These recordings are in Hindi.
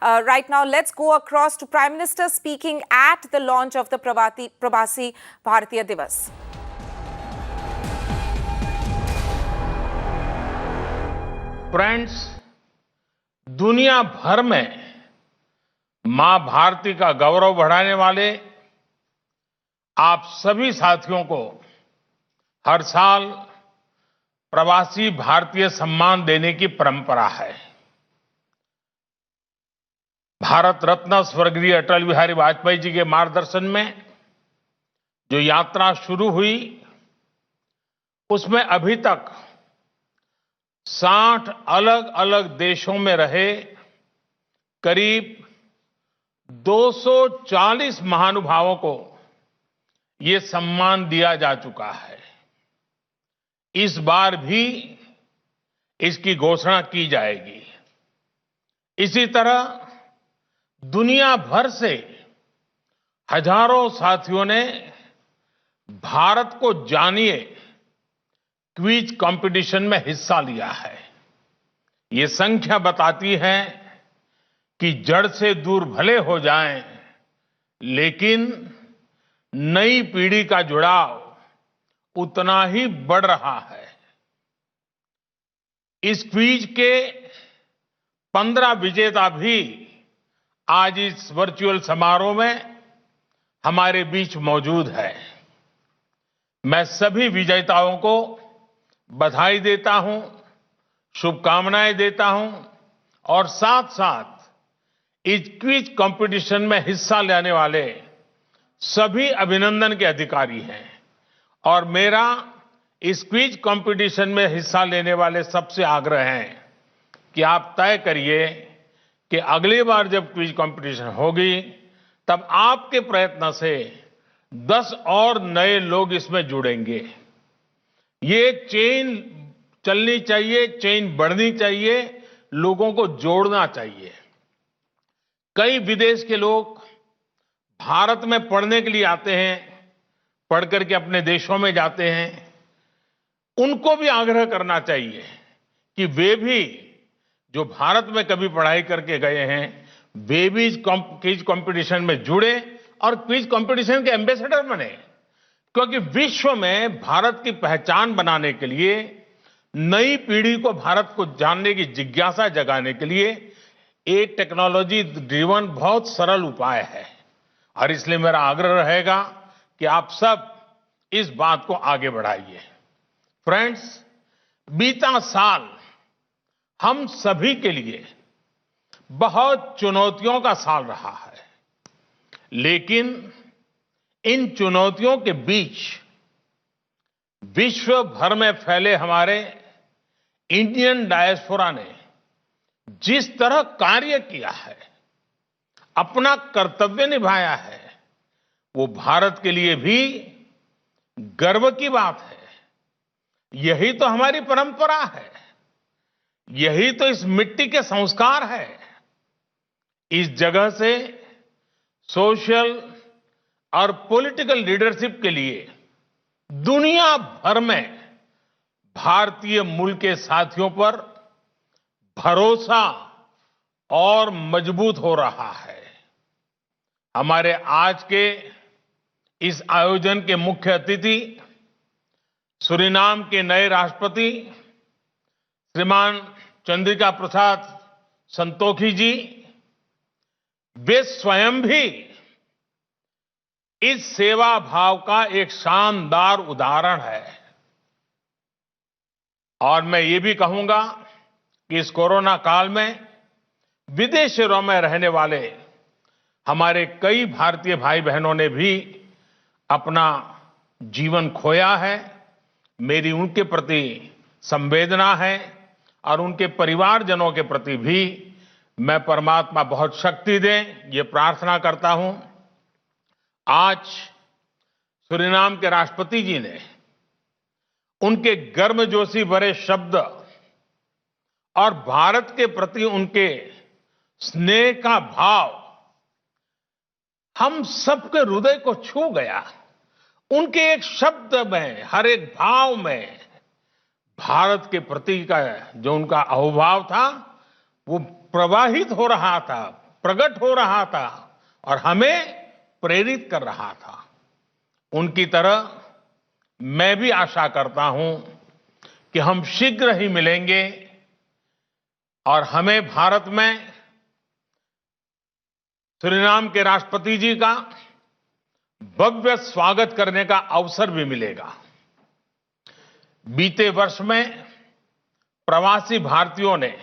Right now, let's go across to Prime Minister speaking at the launch of the Prabasi Bharatiya Divas. Friends, दुनिया भर में मां भारती का गौरव बढ़ाने वाले आप सभी साथियों को हर साल प्रवासी भारतीय सम्मान देने की परंपरा है। भारत रत्न स्वर्गीय अटल बिहारी वाजपेयी जी के मार्गदर्शन में जो यात्रा शुरू हुई, उसमें अभी तक 60 अलग अलग देशों में रहे करीब 240 महानुभावों को ये सम्मान दिया जा चुका है। इस बार भी इसकी घोषणा की जाएगी। इसी तरह दुनिया भर से हजारों साथियों ने भारत को जानिए क्विज कंपटीशन में हिस्सा लिया है। ये संख्या बताती है कि जड़ से दूर भले हो जाएं, लेकिन नई पीढ़ी का जुड़ाव उतना ही बढ़ रहा है। इस क्विज के 15 विजेता भी आज इस वर्चुअल समारोह में हमारे बीच मौजूद है। मैं सभी विजेताओं को बधाई देता हूं, शुभकामनाएं देता हूं और साथ साथ इस क्विज कंपटीशन में हिस्सा लेने वाले सभी अभिनंदन के अधिकारी हैं। और मेरा इस क्विज कंपटीशन में हिस्सा लेने वाले सबसे आग्रह है कि आप तय करिए कि अगली बार जब क्विज कंपटीशन होगी, तब आपके प्रयत्न से 10 और नए लोग इसमें जुड़ेंगे। ये चेन चलनी चाहिए, चेन बढ़नी चाहिए, लोगों को जोड़ना चाहिए। कई विदेश के लोग भारत में पढ़ने के लिए आते हैं, पढ़ करके अपने देशों में जाते हैं। उनको भी आग्रह करना चाहिए कि वे भी जो भारत में कभी पढ़ाई करके गए हैं, वे भी क्विज कंपटीशन में जुड़े और क्विज कंपटीशन के एम्बेसडर बने। क्योंकि विश्व में भारत की पहचान बनाने के लिए, नई पीढ़ी को भारत को जानने की जिज्ञासा जगाने के लिए एक टेक्नोलॉजी ड्रिवन बहुत सरल उपाय है। और इसलिए मेरा आग्रह रहेगा कि आप सब इस बात को आगे बढ़ाइए। फ्रेंड्स, बीता साल हम सभी के लिए बहुत चुनौतियों का साल रहा है, लेकिन इन चुनौतियों के बीच विश्व भर में फैले हमारे इंडियन डायस्पोरा ने जिस तरह कार्य किया है, अपना कर्तव्य निभाया है, वो भारत के लिए भी गर्व की बात है। यही तो हमारी परंपरा है, यही तो इस मिट्टी के संस्कार है। इस जगह से सोशल और पॉलिटिकल लीडरशिप के लिए दुनिया भर में भारतीय मूल के साथियों पर भरोसा और मजबूत हो रहा है। हमारे आज के इस आयोजन के मुख्य अतिथि सूरीनाम के नए राष्ट्रपति श्रीमान चंद्रिका प्रसाद संतोखी जी, वे स्वयं भी इस सेवा भाव का एक शानदार उदाहरण है। और मैं ये भी कहूंगा कि इस कोरोना काल में विदेशों में रहने वाले हमारे कई भारतीय भाई बहनों ने भी अपना जीवन खोया है। मेरी उनके प्रति संवेदना है और उनके परिवारजनों के प्रति भी मैं परमात्मा बहुत शक्ति दे, ये प्रार्थना करता हूं। आज सूरीनाम के राष्ट्रपति जी ने उनके गर्मजोशी भरे शब्द और भारत के प्रति उनके स्नेह का भाव हम सबके हृदय को छू गया। उनके एक शब्द में, हर एक भाव में भारत के प्रति का जो उनका अहोभाव था, वो प्रवाहित हो रहा था। प्रकट हो रहा था और हमें प्रेरित कर रहा था। उनकी तरह मैं भी आशा करता हूं कि हम शीघ्र ही मिलेंगे और हमें भारत में सूरीनाम के राष्ट्रपति जी का भव्य स्वागत करने का अवसर भी मिलेगा। बीते वर्ष में प्रवासी भारतीयों ने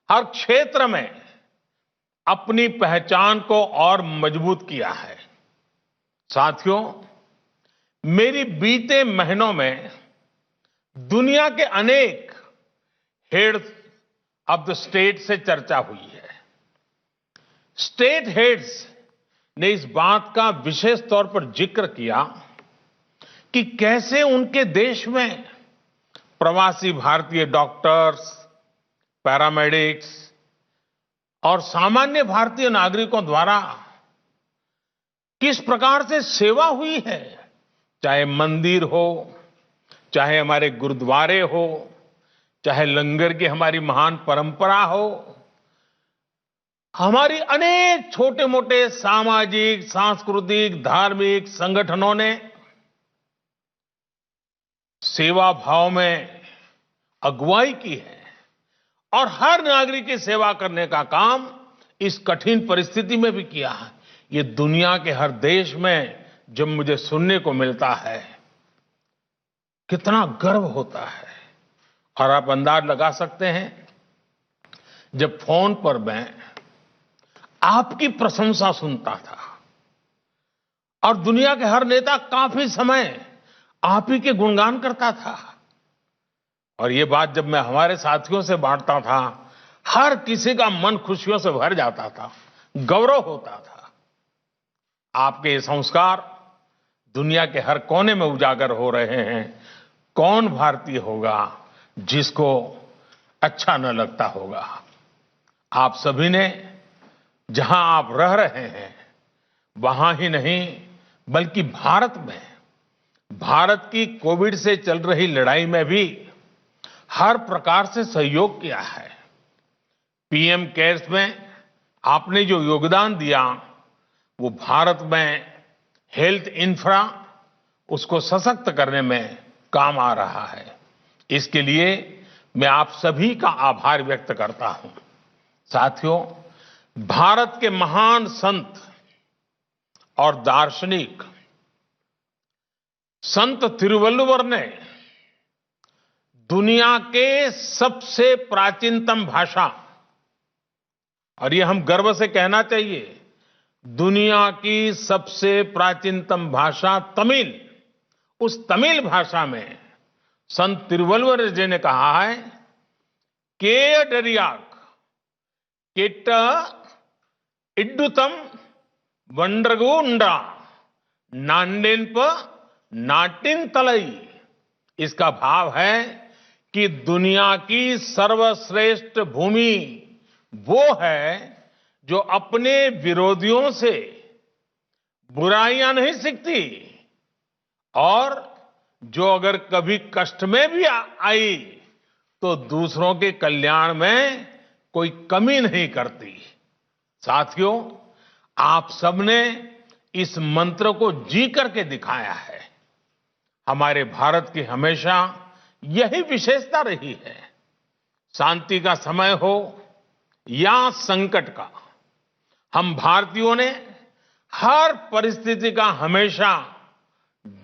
हर क्षेत्र में अपनी पहचान को और मजबूत किया है। साथियों, मेरी बीते महीनों में दुनिया के अनेक हेड्स ऑफ द स्टेट से चर्चा हुई है। स्टेट हेड्स ने इस बात का विशेष तौर पर जिक्र किया कि कैसे उनके देश में प्रवासी भारतीय डॉक्टर्स, पैरामेडिक्स और सामान्य भारतीय नागरिकों द्वारा किस प्रकार से सेवा हुई है, चाहे मंदिर हो, चाहे हमारे गुरुद्वारे हो, चाहे लंगर की हमारी महान परंपरा हो, हमारी अनेक छोटे मोटे सामाजिक, सांस्कृतिक, धार्मिक संगठनों ने सेवा भाव में अगुवाई की है और हर नागरिक की सेवा करने का काम इस कठिन परिस्थिति में भी किया है। ये दुनिया के हर देश में जब मुझे सुनने को मिलता है, कितना गर्व होता है। और आप अंदाज लगा सकते हैं, जब फोन पर मैं आपकी प्रशंसा सुनता था और दुनिया के हर नेता काफी समय आप ही के गुणगान करता था, और ये बात जब मैं हमारे साथियों से बांटता था, हर किसी का मन खुशियों से भर जाता था, गौरव होता था। आपके ये संस्कार दुनिया के हर कोने में उजागर हो रहे हैं। कौन भारतीय होगा जिसको अच्छा न लगता होगा। आप सभी ने जहां आप रह रहे हैं वहां ही नहीं बल्कि भारत की कोविड से चल रही लड़ाई में भी हर प्रकार से सहयोग किया है। पीएम केयर्स में आपने जो योगदान दिया वो भारत में हेल्थ इंफ्रा उसको सशक्त करने में काम आ रहा है। इसके लिए मैं आप सभी का आभार व्यक्त करता हूं। साथियों, भारत के महान संत और दार्शनिक संत तिरुवल्लुवर ने दुनिया के सबसे प्राचीनतम भाषा, और ये हम गर्व से कहना चाहिए, दुनिया की सबसे प्राचीनतम भाषा तमिल, उस तमिल भाषा में संत तिरुवल्लुवर जी ने कहा है, केयडरियाक केट्ट इड्डुतम वंड्रगुंडा नांडेन्प नाटिन तलई। इसका भाव है कि दुनिया की सर्वश्रेष्ठ भूमि वो है जो अपने विरोधियों से बुराइयां नहीं सीखती और जो अगर कभी कष्ट में भी आई तो दूसरों के कल्याण में कोई कमी नहीं करती। साथियों, आप सबने इस मंत्र को जी करके दिखाया है। हमारे भारत की हमेशा यही विशेषता रही है। शांति का समय हो या संकट का, हम भारतीयों ने हर परिस्थिति का हमेशा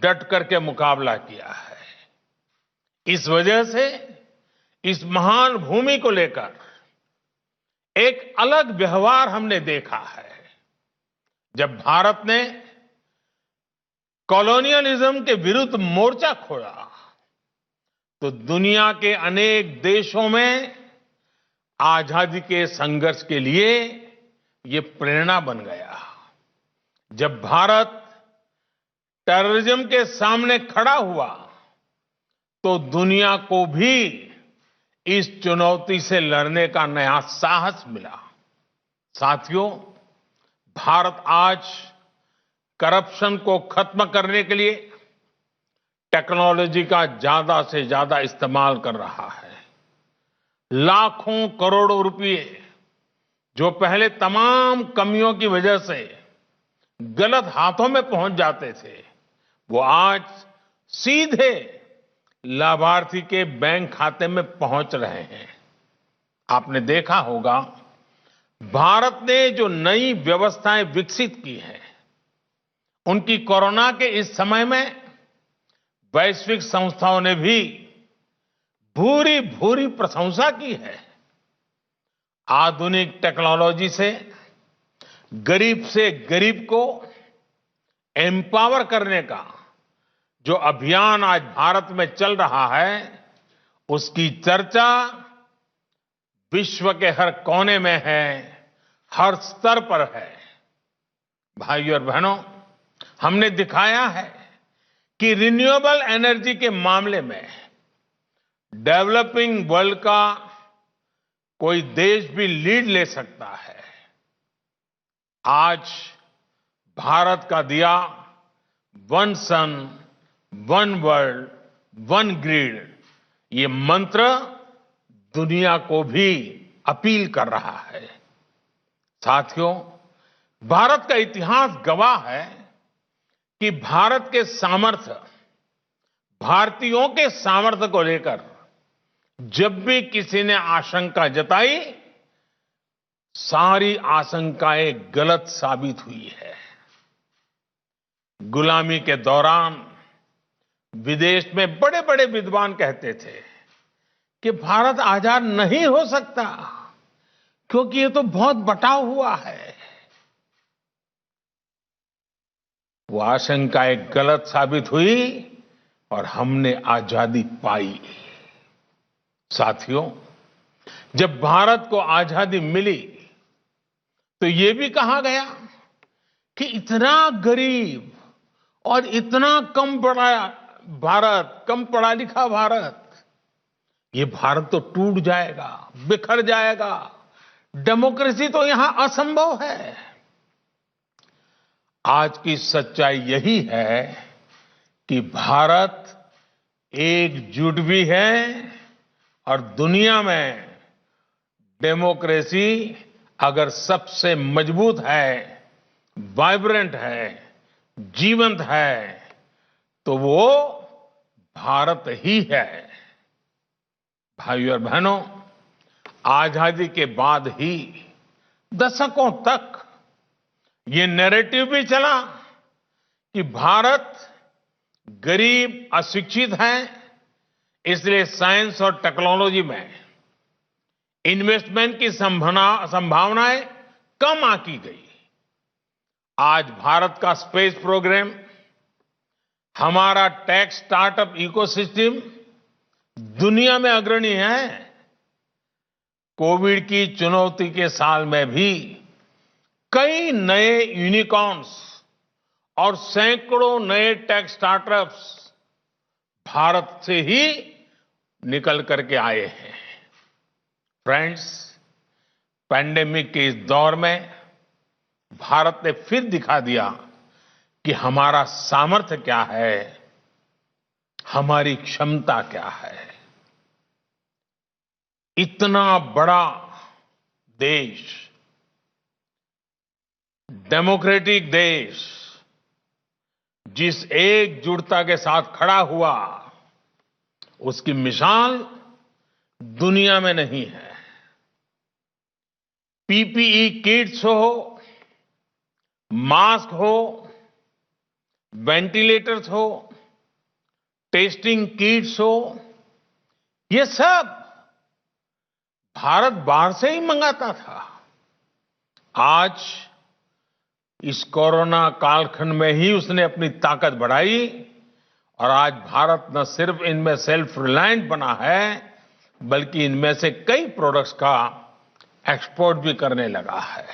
डट करके मुकाबला किया है। इस वजह से इस महान भूमि को लेकर एक अलग व्यवहार हमने देखा है। जब भारत ने कॉलोनियलिज्म के विरुद्ध मोर्चा खोला तो दुनिया के अनेक देशों में आजादी के संघर्ष के लिए ये प्रेरणा बन गया। जब भारत टेररिज्म के सामने खड़ा हुआ तो दुनिया को भी इस चुनौती से लड़ने का नया साहस मिला। साथियों, भारत आज करप्शन को खत्म करने के लिए टेक्नोलॉजी का ज्यादा से ज्यादा इस्तेमाल कर रहा है। लाखों करोड़ों रुपए जो पहले तमाम कमियों की वजह से गलत हाथों में पहुंच जाते थे, वो आज सीधे लाभार्थी के बैंक खाते में पहुंच रहे हैं। आपने देखा होगा, भारत ने जो नई व्यवस्थाएं विकसित की हैं, उनकी कोरोना के इस समय में वैश्विक संस्थाओं ने भी भूरी भूरी प्रशंसा की है। आधुनिक टेक्नोलॉजी से गरीब को एम्पावर करने का जो अभियान आज भारत में चल रहा है, उसकी चर्चा विश्व के हर कोने में है, हर स्तर पर है। भाइयों और बहनों, हमने दिखाया है कि रिन्यूएबल एनर्जी के मामले में डेवलपिंग वर्ल्ड का कोई देश भी लीड ले सकता है। आज भारत का दिया वन सन, वन वर्ल्ड, वन ग्रिड, ये मंत्र दुनिया को भी अपील कर रहा है। साथियों, भारत का इतिहास गवाह है कि भारत के सामर्थ्य, भारतीयों के सामर्थ्य को लेकर जब भी किसी ने आशंका जताई, सारी आशंकाएं गलत साबित हुई है। गुलामी के दौरान विदेश में बड़े बड़े विद्वान कहते थे कि भारत आजाद नहीं हो सकता क्योंकि ये तो बहुत बटा हुआ है। वो आशंकाएं गलत साबित हुई और हमने आजादी पाई। साथियों, जब भारत को आजादी मिली तो ये भी कहा गया कि इतना गरीब और इतना कम पढ़ा लिखा भारत, ये भारत तो टूट जाएगा, बिखर जाएगा, डेमोक्रेसी तो यहां असंभव है। आज की सच्चाई यही है कि भारत एकजुट भी है और दुनिया में डेमोक्रेसी अगर सबसे मजबूत है, वाइब्रेंट है, जीवंत है, तो वो भारत ही है। भाइयों और बहनों, आजादी के बाद ही दशकों तक ये नैरेटिव भी चला कि भारत गरीब, अशिक्षित है, इसलिए साइंस और टेक्नोलॉजी में इन्वेस्टमेंट की संभावनाएं कम आंकी गई। आज भारत का स्पेस प्रोग्राम, हमारा टेक स्टार्टअप इकोसिस्टम दुनिया में अग्रणी है। कोविड की चुनौती के साल में भी कई नए यूनिकॉर्न्स और सैकड़ों नए टेक स्टार्टअप्स भारत से ही निकल करके आए हैं। फ्रेंड्स, पैंडेमिक के इस दौर में भारत ने फिर दिखा दिया कि हमारा सामर्थ्य क्या है, हमारी क्षमता क्या है। इतना बड़ा देश, डेमोक्रेटिक देश, जिस एकजुटता के साथ खड़ा हुआ, उसकी मिसाल दुनिया में नहीं है। पीपीई किट्स हो, मास्क हो, वेंटिलेटर्स हो, टेस्टिंग किट्स हो, ये सब भारत बाहर से ही मंगाता था। आज इस कोरोना कालखंड में ही उसने अपनी ताकत बढ़ाई और आज भारत न सिर्फ इनमें सेल्फ रिलायंट बना है, बल्कि इनमें से कई प्रोडक्ट्स का एक्सपोर्ट भी करने लगा है।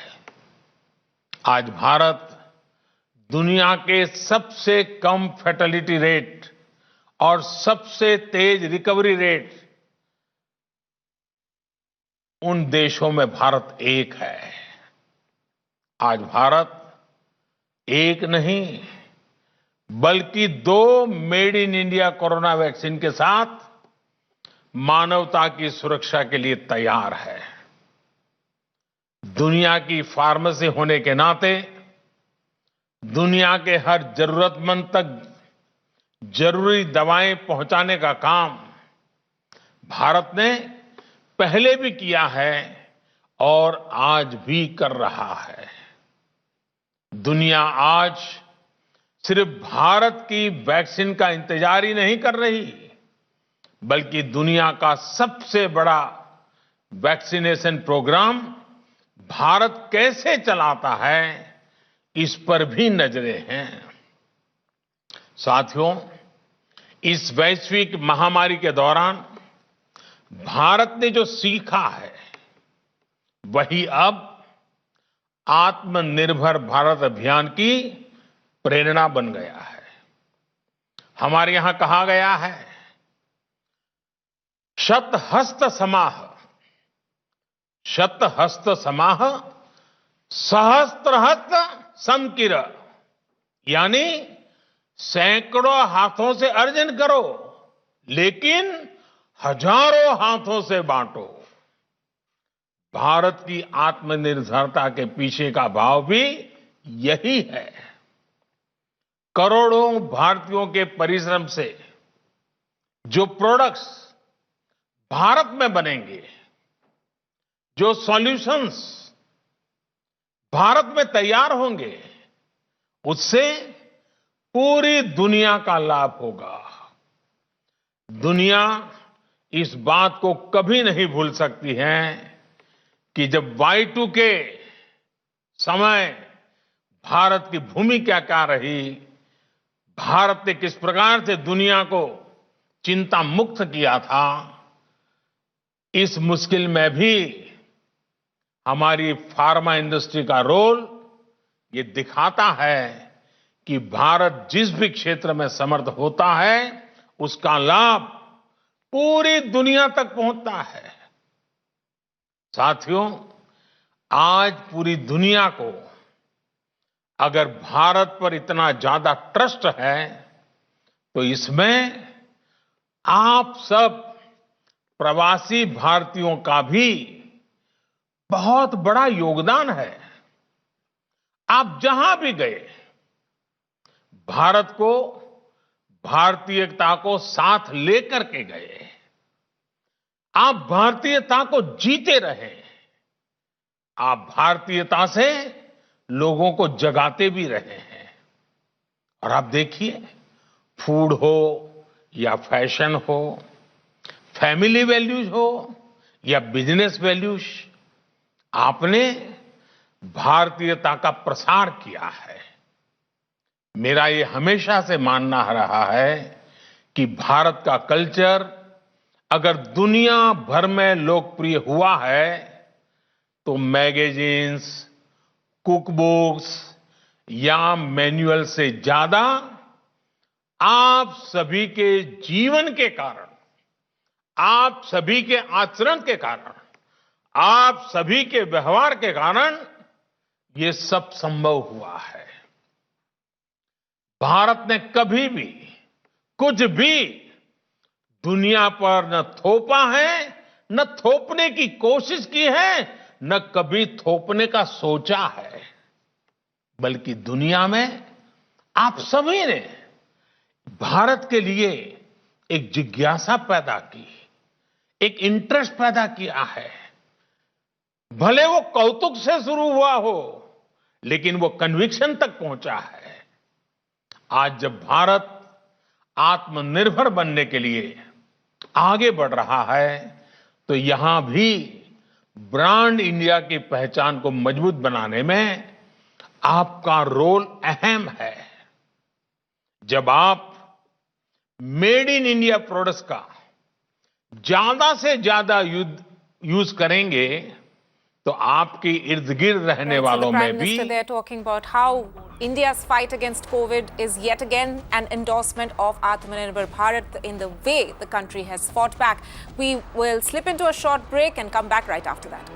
आज भारत दुनिया के सबसे कम फैटेलिटी रेट और सबसे तेज रिकवरी रेट, उन देशों में भारत एक है। आज भारत एक नहीं बल्कि 2 made in India corona vaccine के साथ मानवता की सुरक्षा के लिए तैयार है। दुनिया की फार्मेसी होने के नाते दुनिया के हर जरूरतमंद तक जरूरी दवाएं पहुंचाने का काम भारत ने पहले भी किया है और आज भी कर रहा है। दुनिया आज सिर्फ भारत की वैक्सीन का इंतजार ही नहीं कर रही, बल्कि दुनिया का सबसे बड़ा वैक्सीनेशन प्रोग्राम भारत कैसे चलाता है, इस पर भी नजरें हैं। साथियों, इस वैश्विक महामारी के दौरान भारत ने जो सीखा है, वही अब आत्मनिर्भर भारत अभियान की प्रेरणा बन गया है। हमारे यहां कहा गया है, शतहस्त समाह, शतहस्त समाह सहस्त्रहस्त समकिर, यानी सैकड़ों हाथों से अर्जन करो, लेकिन हजारों हाथों से बांटो। भारत की आत्मनिर्भरता के पीछे का भाव भी यही है। करोड़ों भारतीयों के परिश्रम से जो प्रोडक्ट्स भारत में बनेंगे, जो सॉल्यूशंस भारत में तैयार होंगे, उससे पूरी दुनिया का लाभ होगा। दुनिया इस बात को कभी नहीं भूल सकती है कि जब Y2 के समय भारत की भूमिका क्या रही, भारत ने किस प्रकार से दुनिया को चिंता मुक्त किया था, इस मुश्किल में भी हमारी फार्मा इंडस्ट्री का रोल ये दिखाता है कि भारत जिस भी क्षेत्र में समर्थ होता है, उसका लाभ पूरी दुनिया तक पहुंचता है। साथियों, आज पूरी दुनिया को अगर भारत पर इतना ज्यादा ट्रस्ट है, तो इसमें आप सब प्रवासी भारतीयों का भी बहुत बड़ा योगदान है। आप जहां भी गए, भारत को, भारतीयता को साथ लेकर के गए। आप भारतीयता को जीते रहे। आप भारतीयता से लोगों को जगाते भी रहे हैं। और आप देखिए, फूड हो या फैशन हो, फैमिली वैल्यूज हो या बिजनेस वैल्यूज, आपने भारतीयता का प्रसार किया है। मेरा ये हमेशा से मानना रहा है कि भारत का कल्चर अगर दुनिया भर में लोकप्रिय हुआ है, तो मैगजीन्स, कुक बुक्स या मैनुअल से ज्यादा आप सभी के जीवन के कारण, आप सभी के आचरण के कारण, आप सभी के व्यवहार के कारण ये सब संभव हुआ है। भारत ने कभी भी कुछ भी दुनिया पर न थोपा है, न थोपने की कोशिश की है, न कभी थोपने का सोचा है, बल्कि दुनिया में आप सभी ने भारत के लिए एक जिज्ञासा पैदा की, एक इंटरेस्ट पैदा किया है। भले वो कौतुक से शुरू हुआ हो, लेकिन वो कन्विक्शन तक पहुंचा है। आज जब भारत आत्मनिर्भर बनने के लिए आगे बढ़ रहा है, तो यहां भी ब्रांड इंडिया की पहचान को मजबूत बनाने में आपका रोल अहम है। जब आप मेड इन इंडिया प्रोडक्ट्स का ज्यादा से ज्यादा यूज करेंगे, तो आपके इर्द गिर्द रहने वालों में भी। Prime Minister there talking about how India's fight against COVID is yet again an endorsement of Atmanirbhar Bharat in the way the country has fought back. We will slip into a short break and come back right after that.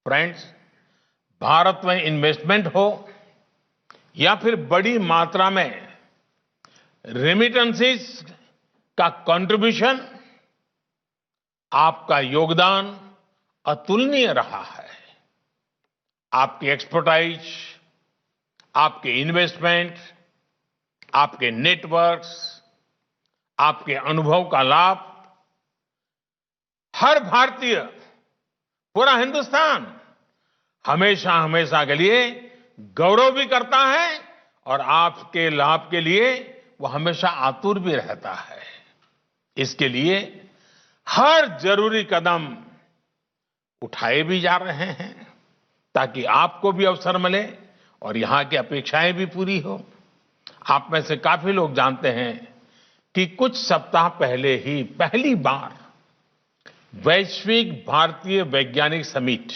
Friends, Bharat में इन्वेस्टमेंट हो या फिर बड़ी मात्रा में रेमिटेंसेस का कंट्रीब्यूशन, आपका योगदान अतुलनीय रहा है। आपकी एक्सपर्टाइज, आपके इन्वेस्टमेंट, आपके नेटवर्क्स, आपके अनुभव का लाभ हर भारतीय, पूरा हिंदुस्तान हमेशा हमेशा के लिए गौरव भी करता है और आपके लाभ के लिए वो हमेशा आतुर भी रहता है। इसके लिए हर जरूरी कदम उठाए भी जा रहे हैं ताकि आपको भी अवसर मिले और यहां की अपेक्षाएं भी पूरी हो। आप में से काफी लोग जानते हैं कि कुछ सप्ताह पहले ही पहली बार वैश्विक भारतीय वैज्ञानिक समिट,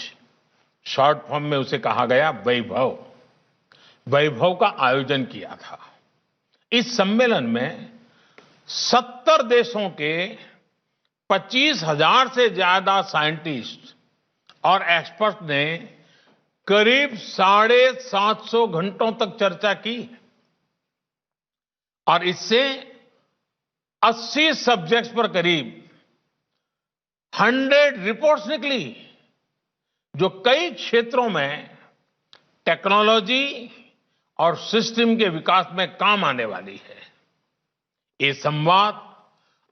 शॉर्ट फॉर्म में उसे कहा गया वैभव का आयोजन किया था। इस सम्मेलन में 70 देशों के 25,000 से ज्यादा साइंटिस्ट और एक्सपर्ट ने करीब 750 घंटों तक चर्चा की और इससे 80 सब्जेक्ट्स पर करीब 100 रिपोर्ट्स निकली जो कई क्षेत्रों में टेक्नोलॉजी और सिस्टम के विकास में काम आने वाली है। ये संवाद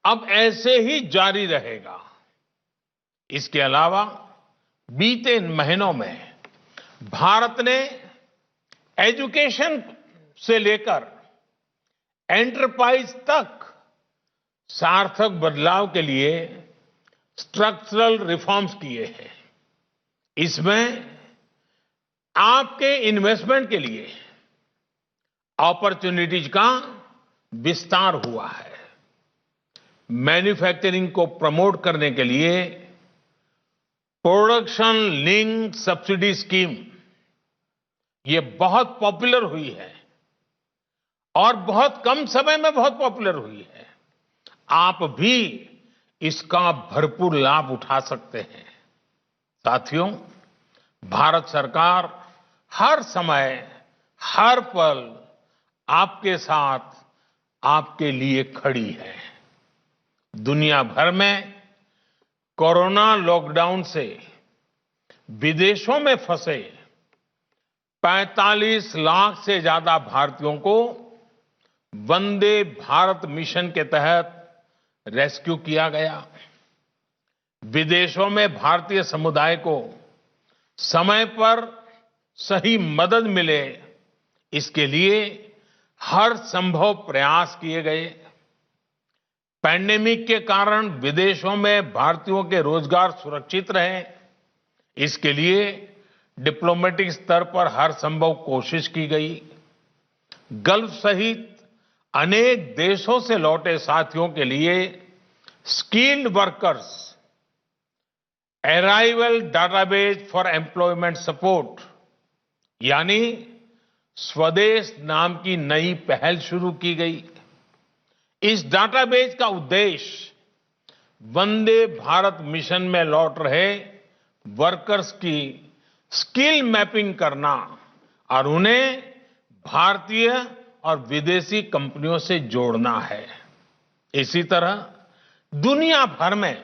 अब ऐसे ही जारी रहेगा। इसके अलावा बीते महीनों में भारत ने एजुकेशन से लेकर एंटरप्राइज तक सार्थक बदलाव के लिए स्ट्रक्चरल रिफॉर्म्स किए हैं। इसमें आपके इन्वेस्टमेंट के लिए अपॉर्चुनिटीज का विस्तार हुआ है। मैन्युफैक्चरिंग को प्रमोट करने के लिए प्रोडक्शन लिंक सब्सिडी स्कीम ये बहुत पॉपुलर हुई है और बहुत कम समय में बहुत पॉपुलर हुई है। आप भी इसका भरपूर लाभ उठा सकते हैं। साथियों, भारत सरकार हर समय, हर पल आपके साथ, आपके लिए खड़ी है। दुनिया भर में कोरोना लॉकडाउन से विदेशों में फंसे 45 लाख से ज्यादा भारतीयों को वंदे भारत मिशन के तहत रेस्क्यू किया गया। विदेशों में भारतीय समुदाय को समय पर सही मदद मिले, इसके लिए हर संभव प्रयास किए गए। पैंडेमिक के कारण विदेशों में भारतीयों के रोजगार सुरक्षित रहे, इसके लिए डिप्लोमेटिक स्तर पर हर संभव कोशिश की गई। गल्फ सहित अनेक देशों से लौटे साथियों के लिए skilled workers arrival database for employment support यानी स्वदेश नाम की नई पहल शुरू की गई। इस डाटाबेस का उद्देश्य वंदे भारत मिशन में लौट रहे वर्कर्स की स्किल मैपिंग करना और उन्हें भारतीय और विदेशी कंपनियों से जोड़ना है। इसी तरह दुनिया भर में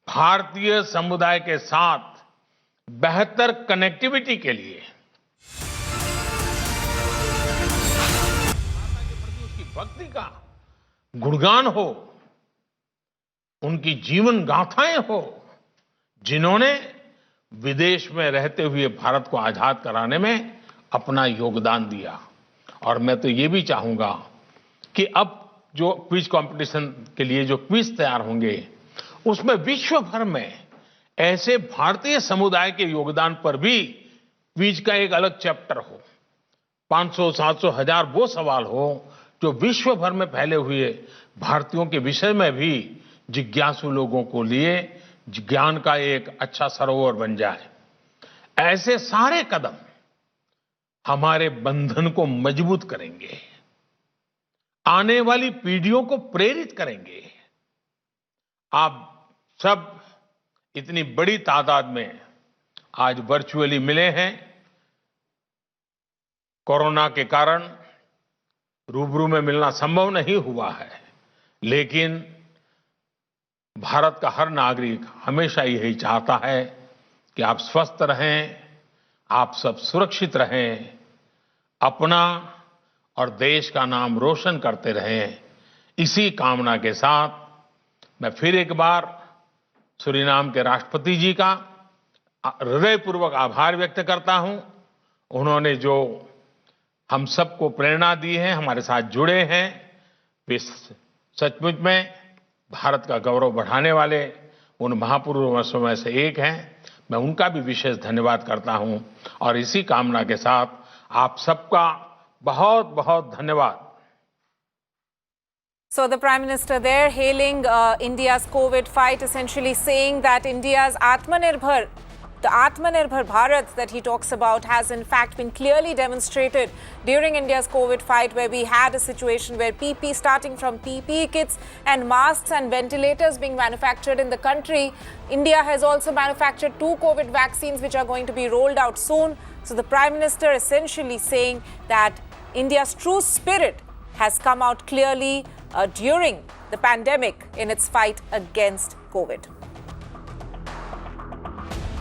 भारतीय समुदाय के साथ बेहतर कनेक्टिविटी के लिए माता के प्रति उसकी भक्ति का गुणगान हो, उनकी जीवन गाथाएं हो, जिन्होंने विदेश में रहते हुए भारत को आजाद कराने में अपना योगदान दिया। और मैं तो ये भी चाहूंगा कि अब जो क्विज कंपटीशन के लिए जो क्विज तैयार होंगे उसमें विश्व भर में ऐसे भारतीय समुदाय के योगदान पर भी क्विज का एक अलग चैप्टर हो। 500, 700, 1000 वो सवाल हो जो विश्व भर में फैले हुए भारतीयों के विषय में भी जिज्ञासु लोगों को लिए ज्ञान का एक अच्छा सरोवर बन जाए। ऐसे सारे कदम हमारे बंधन को मजबूत करेंगे, आने वाली पीढ़ियों को प्रेरित करेंगे। आप सब इतनी बड़ी तादाद में आज वर्चुअली मिले हैं। कोरोना के कारण रूबरू में मिलना संभव नहीं हुआ है, लेकिन भारत का हर नागरिक हमेशा यही चाहता है कि आप स्वस्थ रहें, आप सब सुरक्षित रहें, अपना और देश का नाम रोशन करते रहें। इसी कामना के साथ मैं फिर एक बार सूरीनाम के राष्ट्रपति जी का हृदयपूर्वक आभार व्यक्त करता हूं। उन्होंने जो हम सबको प्रेरणा दी है, हमारे साथ जुड़े हैं, वे सचमुच में भारत का गौरव बढ़ाने वाले उन महापुरुषों में से एक हैं। मैं उनका भी विशेष धन्यवाद करता हूं और इसी कामना के साथ आप सबका बहुत बहुत धन्यवाद। So the Prime Minister there hailing India's COVID fight, essentially saying that India's the Atmanirbhar Bharat that he talks about has in fact been clearly demonstrated during India's COVID fight, where we had a situation where starting from PPE kits and masks and ventilators being manufactured in the country. India has also manufactured 2 COVID vaccines which are going to be rolled out soon. So the Prime Minister essentially saying that India's true spirit has come out clearly during the pandemic in its fight against COVID.